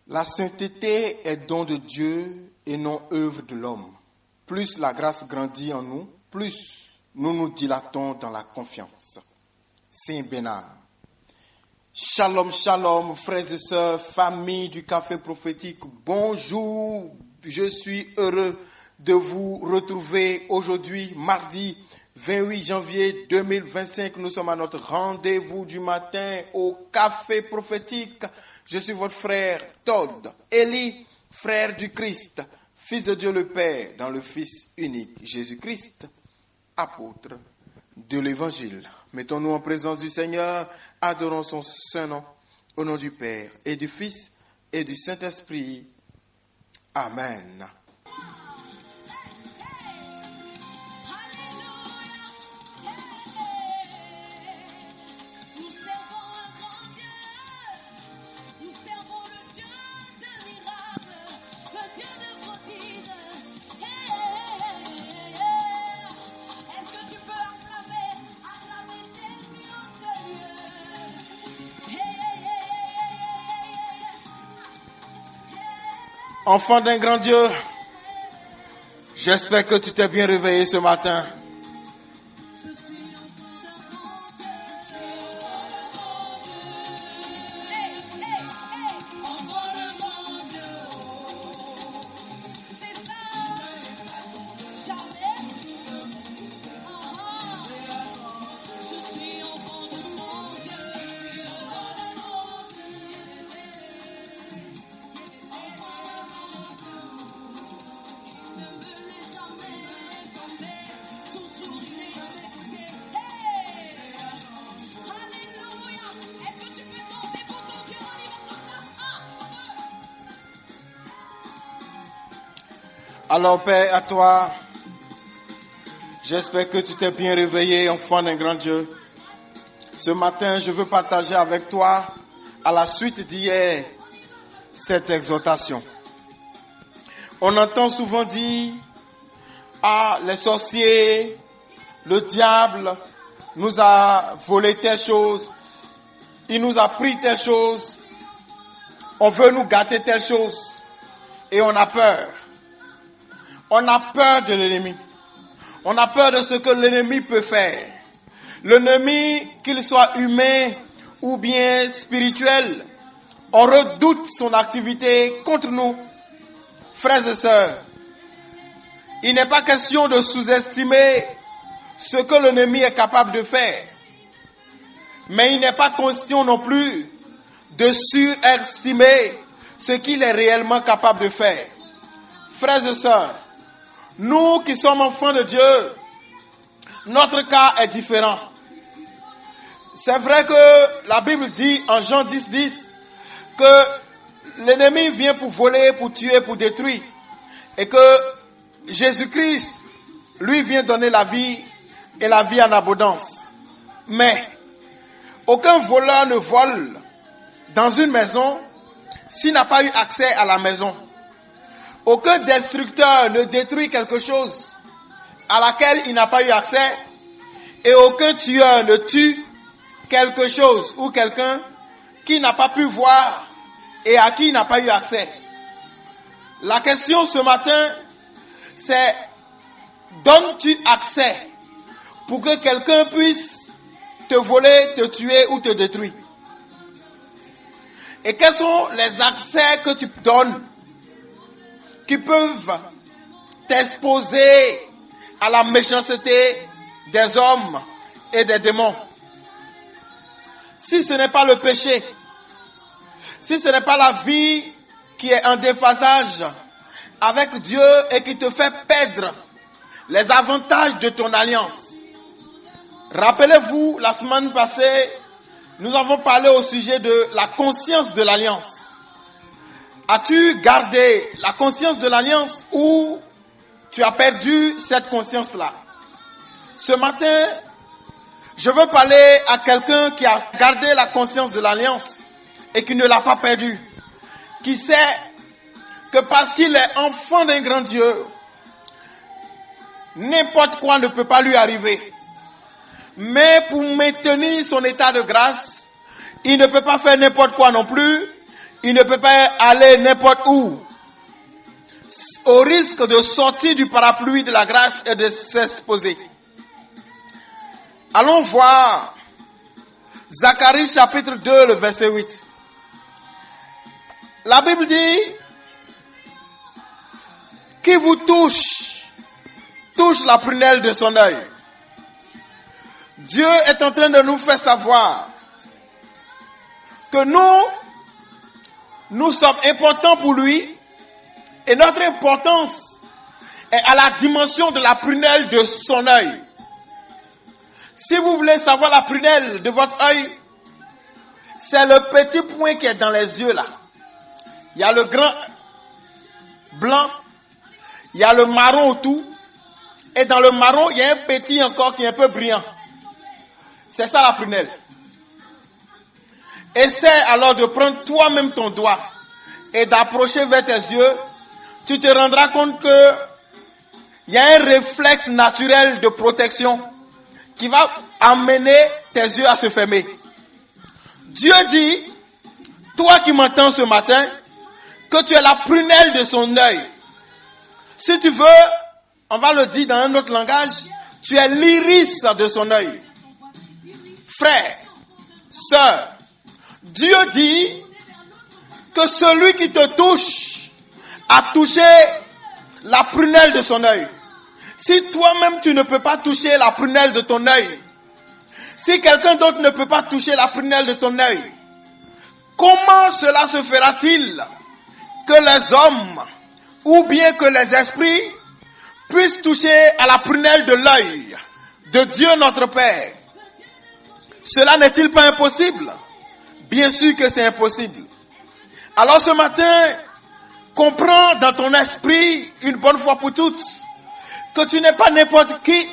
La sainteté est don de Dieu et non œuvre de l'homme. Plus la grâce grandit en nous, plus nous nous dilatons dans la confiance. Saint Bénard. Shalom, shalom, frères et sœurs, famille du Café Prophétique. Bonjour, je suis heureux de vous retrouver aujourd'hui, mardi 28 janvier 2025. Nous sommes à notre rendez-vous du matin au Café Prophétique. Je suis votre frère Todd, Élie, frère du Christ, fils de Dieu le Père, dans le Fils unique, Jésus-Christ, apôtre de l'Évangile. Mettons-nous en présence du Seigneur, adorons son saint nom, au nom du Père et du Fils et du Saint-Esprit. Amen. Enfant d'un grand Dieu, j'espère que tu t'es bien réveillé ce matin. Alors, Père, à toi, j'espère que tu t'es bien réveillé, enfant d'un grand Dieu. Ce matin, je veux partager avec toi, à la suite d'hier, cette exhortation. On entend souvent dire, les sorciers, le diable nous a volé telle chose, il nous a pris telle chose, on veut nous gâter telle chose, et on a peur. On a peur de l'ennemi. On a peur de ce que l'ennemi peut faire. L'ennemi, qu'il soit humain ou bien spirituel, on redoute son activité contre nous. Frères et sœurs, il n'est pas question de sous-estimer ce que l'ennemi est capable de faire. Mais il n'est pas question non plus de surestimer ce qu'il est réellement capable de faire. Frères et sœurs, nous qui sommes enfants de Dieu, notre cas est différent. C'est vrai que la Bible dit en Jean 10:10 que l'ennemi vient pour voler, pour tuer, pour détruire. Et que Jésus-Christ, lui, vient donner la vie et la vie en abondance. Mais aucun voleur ne vole dans une maison s'il n'a pas eu accès à la maison. Aucun destructeur ne détruit quelque chose à laquelle il n'a pas eu accès. Et aucun tueur ne tue quelque chose ou quelqu'un qui n'a pas pu voir et à qui il n'a pas eu accès. La question ce matin, c'est: donnes-tu accès pour que quelqu'un puisse te voler, te tuer ou te détruire? Et quels sont les accès que tu donnes qui peuvent t'exposer à la méchanceté des hommes et des démons? Si ce n'est pas le péché, si ce n'est pas la vie qui est en déphasage avec Dieu et qui te fait perdre les avantages de ton alliance. Rappelez-vous, la semaine passée, nous avons parlé au sujet de la conscience de l'alliance. As-tu gardé la conscience de l'alliance ou tu as perdu cette conscience-là? Ce matin, je veux parler à quelqu'un qui a gardé la conscience de l'alliance et qui ne l'a pas perdue. Qui sait que parce qu'il est enfant d'un grand Dieu, n'importe quoi ne peut pas lui arriver. Mais pour maintenir son état de grâce, il ne peut pas faire n'importe quoi non plus. il ne peut pas aller n'importe où, au risque de sortir du parapluie de la grâce et de s'exposer. Allons voir Zacharie chapitre 2, le verset 8. La Bible dit, qui vous touche la prunelle de son œil. Dieu est en train de nous faire savoir que nous sommes importants pour lui et notre importance est à la dimension de la prunelle de son œil. Si vous voulez savoir la prunelle de votre œil, c'est le petit point qui est dans les yeux là. Il y a le grand blanc, il y a le marron autour, et dans le marron, il y a un petit encore qui est un peu brillant. C'est ça la prunelle. Essaie alors de prendre toi-même ton doigt et d'approcher vers tes yeux. Tu te rendras compte que il y a un réflexe naturel de protection qui va amener tes yeux à se fermer. Dieu dit, toi qui m'entends ce matin, que tu es la prunelle de son œil. Si tu veux, on va le dire dans un autre langage, tu es l'iris de son œil. Frère, sœur, Dieu dit que celui qui te touche a touché la prunelle de son œil. Si toi-même tu ne peux pas toucher la prunelle de ton œil, si quelqu'un d'autre ne peut pas toucher la prunelle de ton œil, comment cela se fera-t-il que les hommes ou bien que les esprits puissent toucher à la prunelle de l'œil de Dieu notre Père? Cela n'est-il pas impossible? Bien sûr que c'est impossible. Alors ce matin, comprends dans ton esprit une bonne fois pour toutes que tu n'es pas n'importe qui,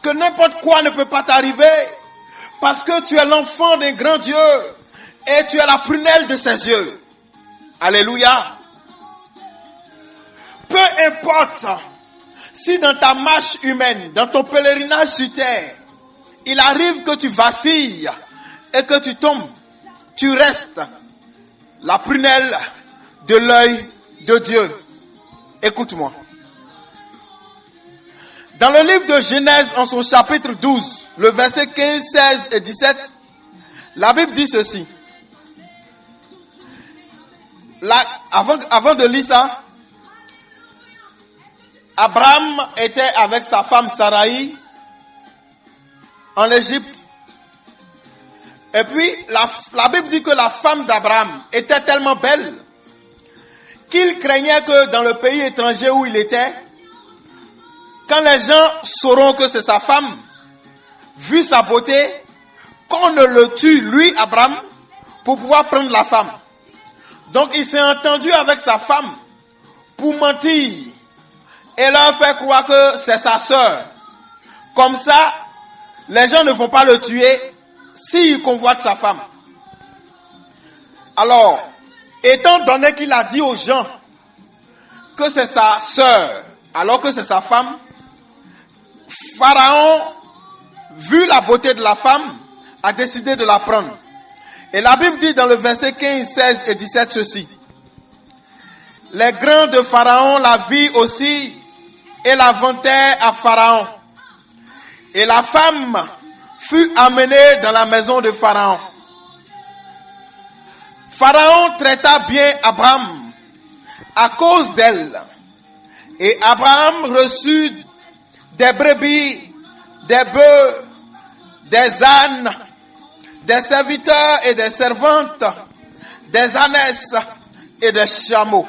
que n'importe quoi ne peut pas t'arriver, parce que tu es l'enfant d'un grand Dieu et tu es la prunelle de ses yeux. Alléluia. Peu importe si dans ta marche humaine, dans ton pèlerinage sur terre, il arrive que tu vacilles et que tu tombes, tu restes la prunelle de l'œil de Dieu. Écoute-moi. Dans le livre de Genèse, en son chapitre 12, le verset 15, 16 et 17, la Bible dit ceci. Là, avant de lire ça, Abraham était avec sa femme Sarai en Égypte. Et puis, la Bible dit que la femme d'Abraham était tellement belle qu'il craignait que dans le pays étranger où il était, quand les gens sauront que c'est sa femme, vu sa beauté, qu'on ne le tue, lui, Abraham, pour pouvoir prendre la femme. Donc, il s'est entendu avec sa femme pour mentir et leur faire croire que c'est sa sœur. Comme ça, les gens ne vont pas le tuer s'il convoite sa femme. Alors, étant donné qu'il a dit aux gens que c'est sa sœur, alors que c'est sa femme, Pharaon, vu la beauté de la femme, a décidé de la prendre. Et la Bible dit dans le verset 15, 16 et 17 ceci. Les grands de Pharaon la virent aussi et la vantèrent à Pharaon. Et la femme fut amenée dans la maison de Pharaon. Pharaon traita bien Abraham à cause d'elle. Et Abraham reçut des brebis, des bœufs, des ânes, des serviteurs et des servantes, des ânesses et des chameaux.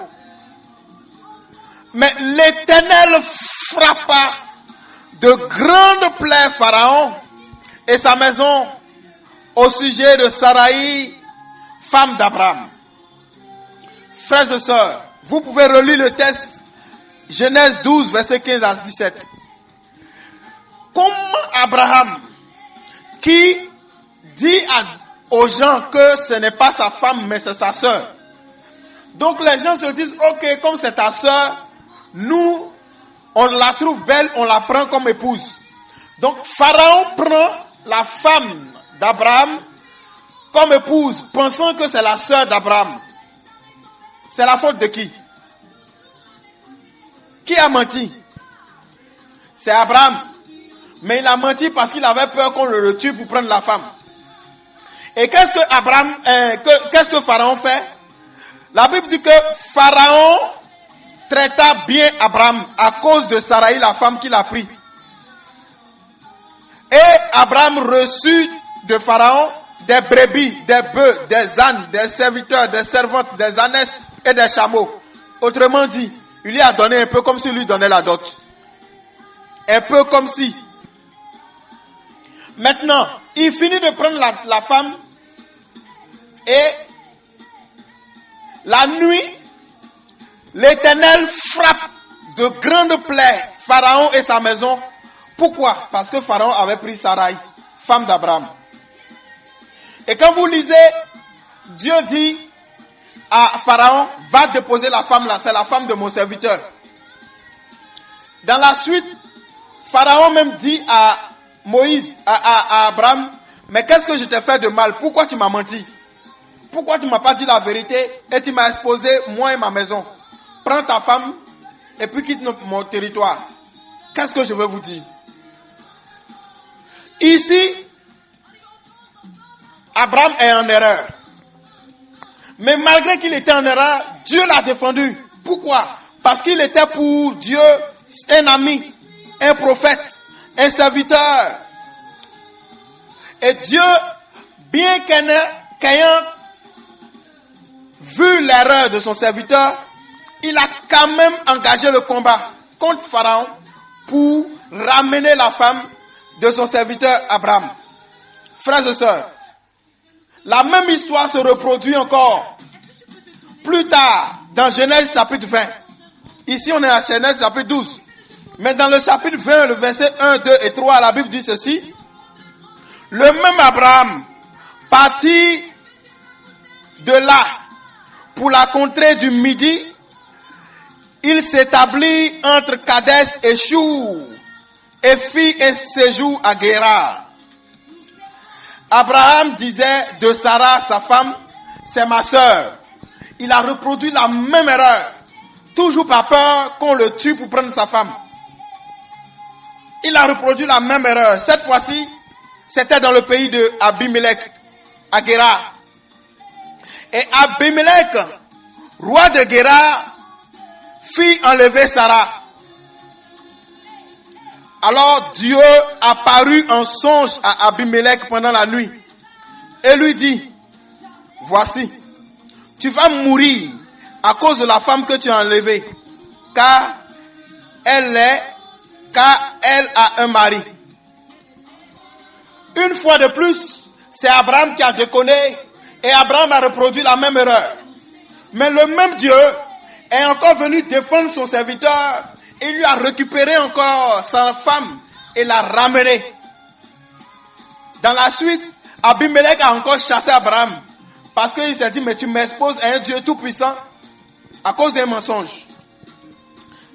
Mais l'Éternel frappa de grandes plaies Pharaon et sa maison au sujet de Sarai, femme d'Abraham. Frères et sœurs, vous pouvez relire le texte Genèse 12, verset 15 à 17. Comment Abraham, qui dit aux gens que ce n'est pas sa femme, mais c'est sa sœur. Donc les gens se disent, ok, comme c'est ta sœur, nous, on la trouve belle, on la prend comme épouse. Donc Pharaon prend la femme d'Abraham comme épouse, pensant que c'est la sœur d'Abraham. C'est la faute de qui? Qui a menti? C'est Abraham. Mais il a menti parce qu'il avait peur qu'on le tue pour prendre la femme. Et qu'est-ce que Pharaon fait? La Bible dit que Pharaon traita bien Abraham à cause de Sarai, la femme qu'il a prise. Et Abraham reçut de Pharaon des brebis, des bœufs, des ânes, des serviteurs, des servantes, des ânesses et des chameaux. Autrement dit, il lui a donné un peu comme s'il lui donnait la dot. Un peu comme si. Maintenant, il finit de prendre la femme et la nuit, l'Éternel frappe de grandes plaies Pharaon et sa maison. Pourquoi? Parce que Pharaon avait pris Sarai, femme d'Abraham. Et quand vous lisez, Dieu dit à Pharaon, va déposer la femme là, c'est la femme de mon serviteur. Dans la suite, Pharaon même dit à Moïse, à Abraham, mais qu'est-ce que je t'ai fait de mal? Pourquoi tu m'as menti? Pourquoi tu m'as pas dit la vérité et tu m'as exposé moi et ma maison? Prends ta femme et puis quitte mon territoire. Qu'est-ce que je veux vous dire? Ici, Abraham est en erreur. Mais malgré qu'il était en erreur, Dieu l'a défendu. Pourquoi? Parce qu'il était pour Dieu un ami, un prophète, un serviteur. Et Dieu, bien qu'ayant vu l'erreur de son serviteur, il a quand même engagé le combat contre Pharaon pour ramener la femme de son serviteur Abraham. Frères et sœurs, la même histoire se reproduit encore plus tard dans Genèse chapitre 20. Ici on est à Genèse chapitre 12. Mais dans le chapitre 20, le verset 1, 2 et 3, la Bible dit ceci. Le même Abraham partit de là pour la contrée du Midi. Il s'établit entre Kadès et Chour et fit un séjour à Guérar. Abraham disait de Sarah, sa femme, c'est ma sœur. Il a reproduit la même erreur, toujours par peur qu'on le tue pour prendre sa femme. Il a reproduit la même erreur. Cette fois-ci, c'était dans le pays de Abimelech, à Guérar. Et Abimelech, roi de Guérar, fit enlever Sarah. Alors Dieu apparut en songe à Abimelech pendant la nuit et lui dit, voici, tu vas mourir à cause de la femme que tu as enlevée, car elle a un mari. Une fois de plus, c'est Abraham qui a déconné et Abraham a reproduit la même erreur. Mais le même Dieu est encore venu défendre son serviteur. Il lui a récupéré encore sa femme et l'a ramenée. Dans la suite, Abimelech a encore chassé Abraham. Parce qu'il s'est dit, mais tu m'exposes à un Dieu tout puissant à cause d'un mensonge.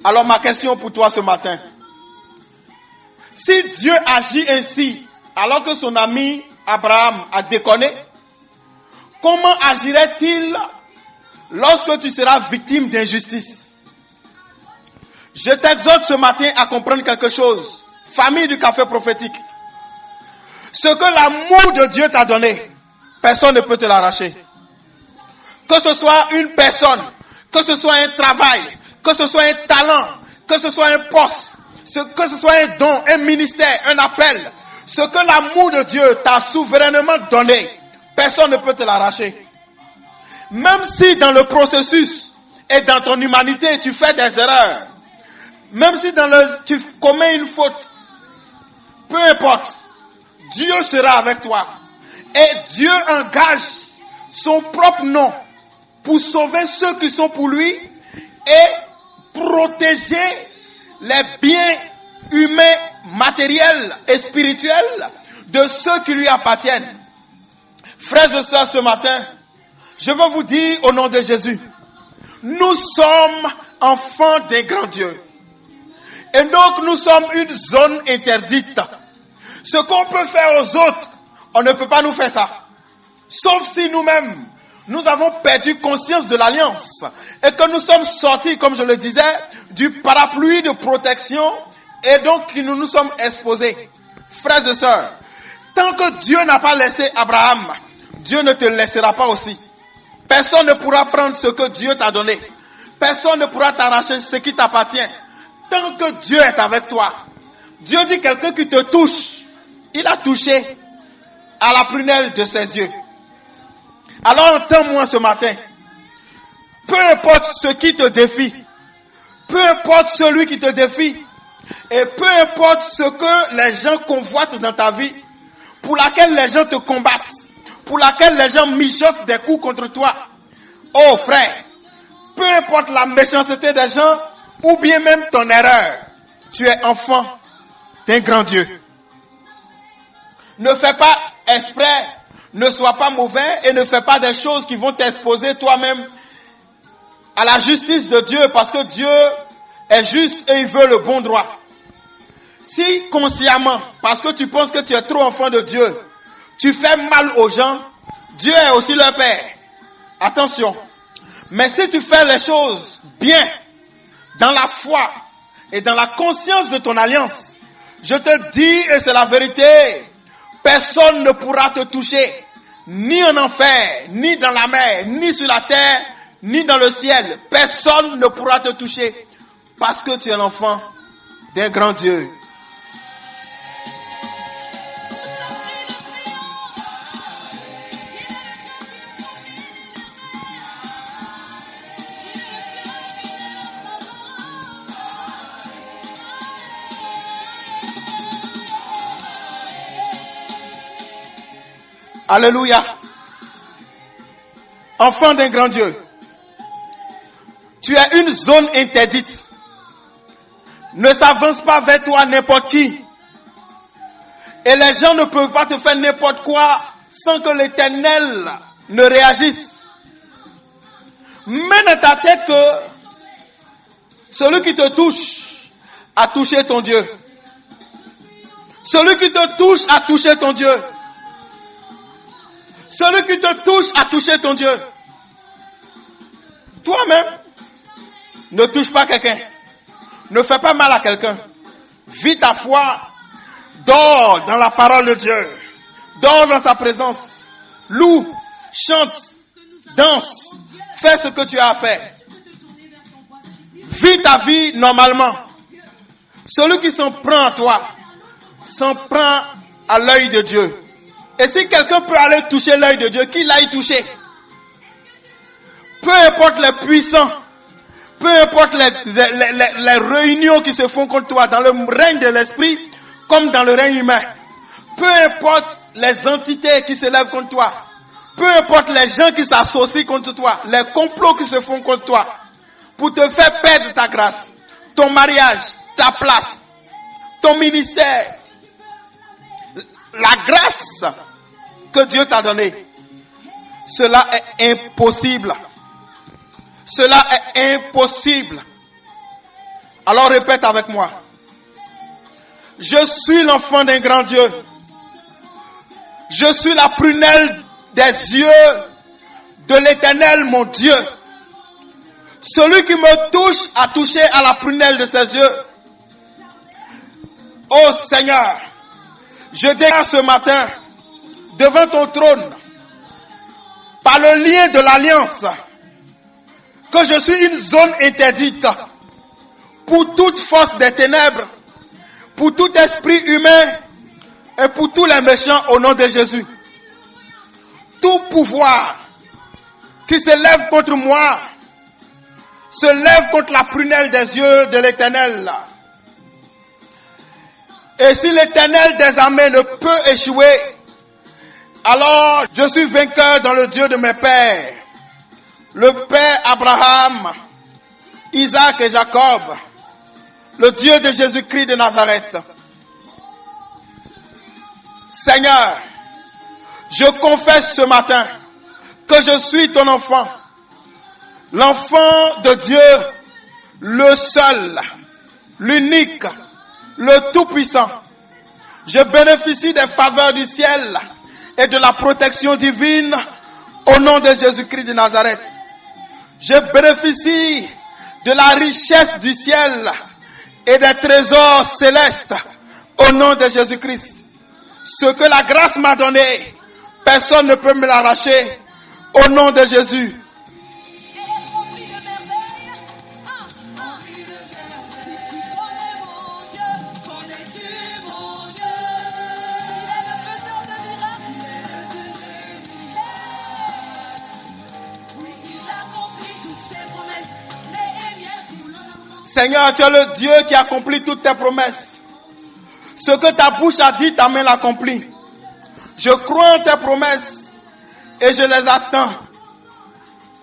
Alors ma question pour toi ce matin. Si Dieu agit ainsi, alors que son ami Abraham a déconné, comment agirait-il lorsque tu seras victime d'injustice? Je t'exhorte ce matin à comprendre quelque chose. Famille du café prophétique. Ce que l'amour de Dieu t'a donné, personne ne peut te l'arracher. Que ce soit une personne, que ce soit un travail, que ce soit un talent, que ce soit un poste, que ce soit un don, un ministère, un appel. Ce que l'amour de Dieu t'a souverainement donné, personne ne peut te l'arracher. Même si dans le processus et dans ton humanité tu fais des erreurs, même si tu commets une faute, peu importe, Dieu sera avec toi. Et Dieu engage son propre nom pour sauver ceux qui sont pour lui et protéger les biens humains, matériels et spirituels de ceux qui lui appartiennent. Frères et sœurs, ce matin, je veux vous dire au nom de Jésus, nous sommes enfants des grands dieux. Et donc nous sommes une zone interdite. Ce qu'on peut faire aux autres, on ne peut pas nous faire ça. Sauf si nous-mêmes, nous avons perdu conscience de l'alliance et que nous sommes sortis, comme je le disais, du parapluie de protection et donc nous nous sommes exposés. Frères et sœurs, tant que Dieu n'a pas laissé Abraham, Dieu ne te laissera pas aussi. Personne ne pourra prendre ce que Dieu t'a donné. Personne ne pourra t'arracher ce qui t'appartient. Tant que Dieu est avec toi. Dieu dit quelqu'un qui te touche, il a touché à la prunelle de ses yeux. Alors entends-moi ce matin. Peu importe ce qui te défie, peu importe celui qui te défie, et peu importe ce que les gens convoitent dans ta vie, pour laquelle les gens te combattent, pour laquelle les gens mijotent des coups contre toi. Oh frère, peu importe la méchanceté des gens, ou bien même ton erreur, tu es enfant d'un grand Dieu. Ne fais pas exprès, ne sois pas mauvais et ne fais pas des choses qui vont t'exposer toi-même à la justice de Dieu, parce que Dieu est juste et il veut le bon droit. Si consciemment, parce que tu penses que tu es trop enfant de Dieu, tu fais mal aux gens, Dieu est aussi leur Père. Attention. Mais si tu fais les choses bien, dans la foi et dans la conscience de ton alliance, je te dis, et c'est la vérité, personne ne pourra te toucher, ni en enfer, ni dans la mer, ni sur la terre, ni dans le ciel. Personne ne pourra te toucher, parce que tu es l'enfant d'un grand Dieu. Alléluia. Enfant d'un grand Dieu. Tu es une zone interdite. Ne s'avance pas vers toi n'importe qui. Et les gens ne peuvent pas te faire n'importe quoi sans que l'Éternel ne réagisse. Mets dans ta tête que celui qui te touche a touché ton Dieu. Celui qui te touche a touché ton Dieu. Celui qui te touche a touché ton Dieu. Toi-même, ne touche pas quelqu'un. Ne fais pas mal à quelqu'un. Vis ta foi. Dors dans la parole de Dieu. Dors dans sa présence. Loue, chante, danse. Fais ce que tu as à faire. Vis ta vie normalement. Celui qui s'en prend à toi, s'en prend à l'œil de Dieu. Et si quelqu'un peut aller toucher l'œil de Dieu, qu'il aille toucher. Peu importe les puissants, peu importe les réunions qui se font contre toi dans le règne de l'esprit, comme dans le règne humain. Peu importe les entités qui se lèvent contre toi. Peu importe les gens qui s'associent contre toi. Les complots qui se font contre toi. Pour te faire perdre ta grâce, ton mariage, ta place, ton ministère. La grâce que Dieu t'a donnée, cela est impossible. Cela est impossible. Alors répète avec moi. Je suis l'enfant d'un grand Dieu. Je suis la prunelle des yeux de l'Éternel, mon Dieu. Celui qui me touche a touché à la prunelle de ses yeux. Oh Seigneur, je déclare ce matin devant ton trône, par le lien de l'alliance, que je suis une zone interdite pour toute force des ténèbres, pour tout esprit humain et pour tous les méchants au nom de Jésus. Tout pouvoir qui se lève contre moi se lève contre la prunelle des yeux de l'Éternel. Et si l'Éternel des armées ne peut échouer, alors je suis vainqueur dans le Dieu de mes pères, le Père Abraham, Isaac et Jacob, le Dieu de Jésus-Christ de Nazareth. Seigneur, je confesse ce matin que je suis ton enfant, l'enfant de Dieu, le seul, l'unique, le tout-puissant. Je bénéficie des faveurs du ciel et de la protection divine Au nom de Jésus-Christ de Nazareth, je bénéficie de la richesse du ciel et des trésors célestes. Au nom de Jésus-Christ, ce que la grâce m'a donné, personne ne peut me l'arracher. Au nom de Jésus. Seigneur, tu es le Dieu qui accomplit toutes tes promesses. Ce que ta bouche a dit, ta main l'accomplit. Je crois en tes promesses et je les attends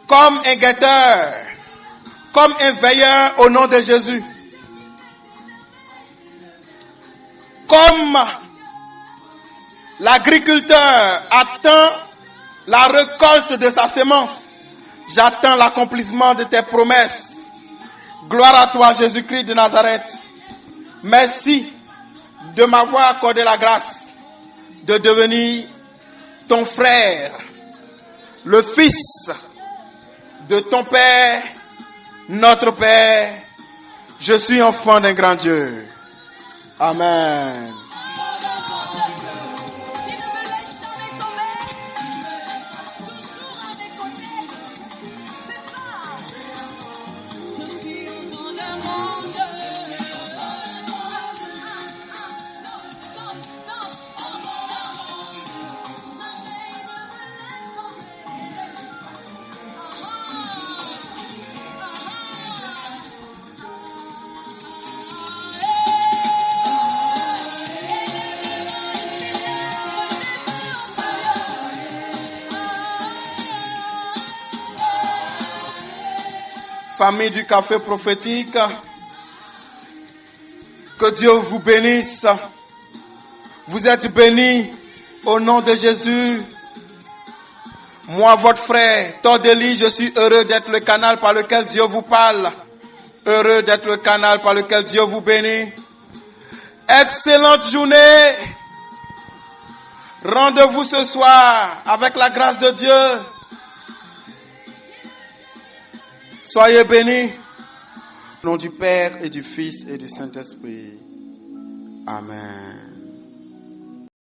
comme un guetteur, comme un veilleur au nom de Jésus. Comme l'agriculteur attend la récolte de sa semence, j'attends l'accomplissement de tes promesses. Gloire à toi, Jésus-Christ de Nazareth. Merci de m'avoir accordé la grâce de devenir ton frère, le fils de ton Père, notre Père. Je suis enfant d'un grand Dieu. Amen. Famille du café prophétique, que Dieu vous bénisse. Vous êtes bénis au nom de Jésus. Moi, votre frère, Tordeli, je suis heureux d'être le canal par lequel Dieu vous parle. Heureux d'être le canal par lequel Dieu vous bénit. Excellente journée. Rendez-vous ce soir avec la grâce de Dieu. Soyez bénis. Au nom du Père et du Fils et du Saint-Esprit. Amen.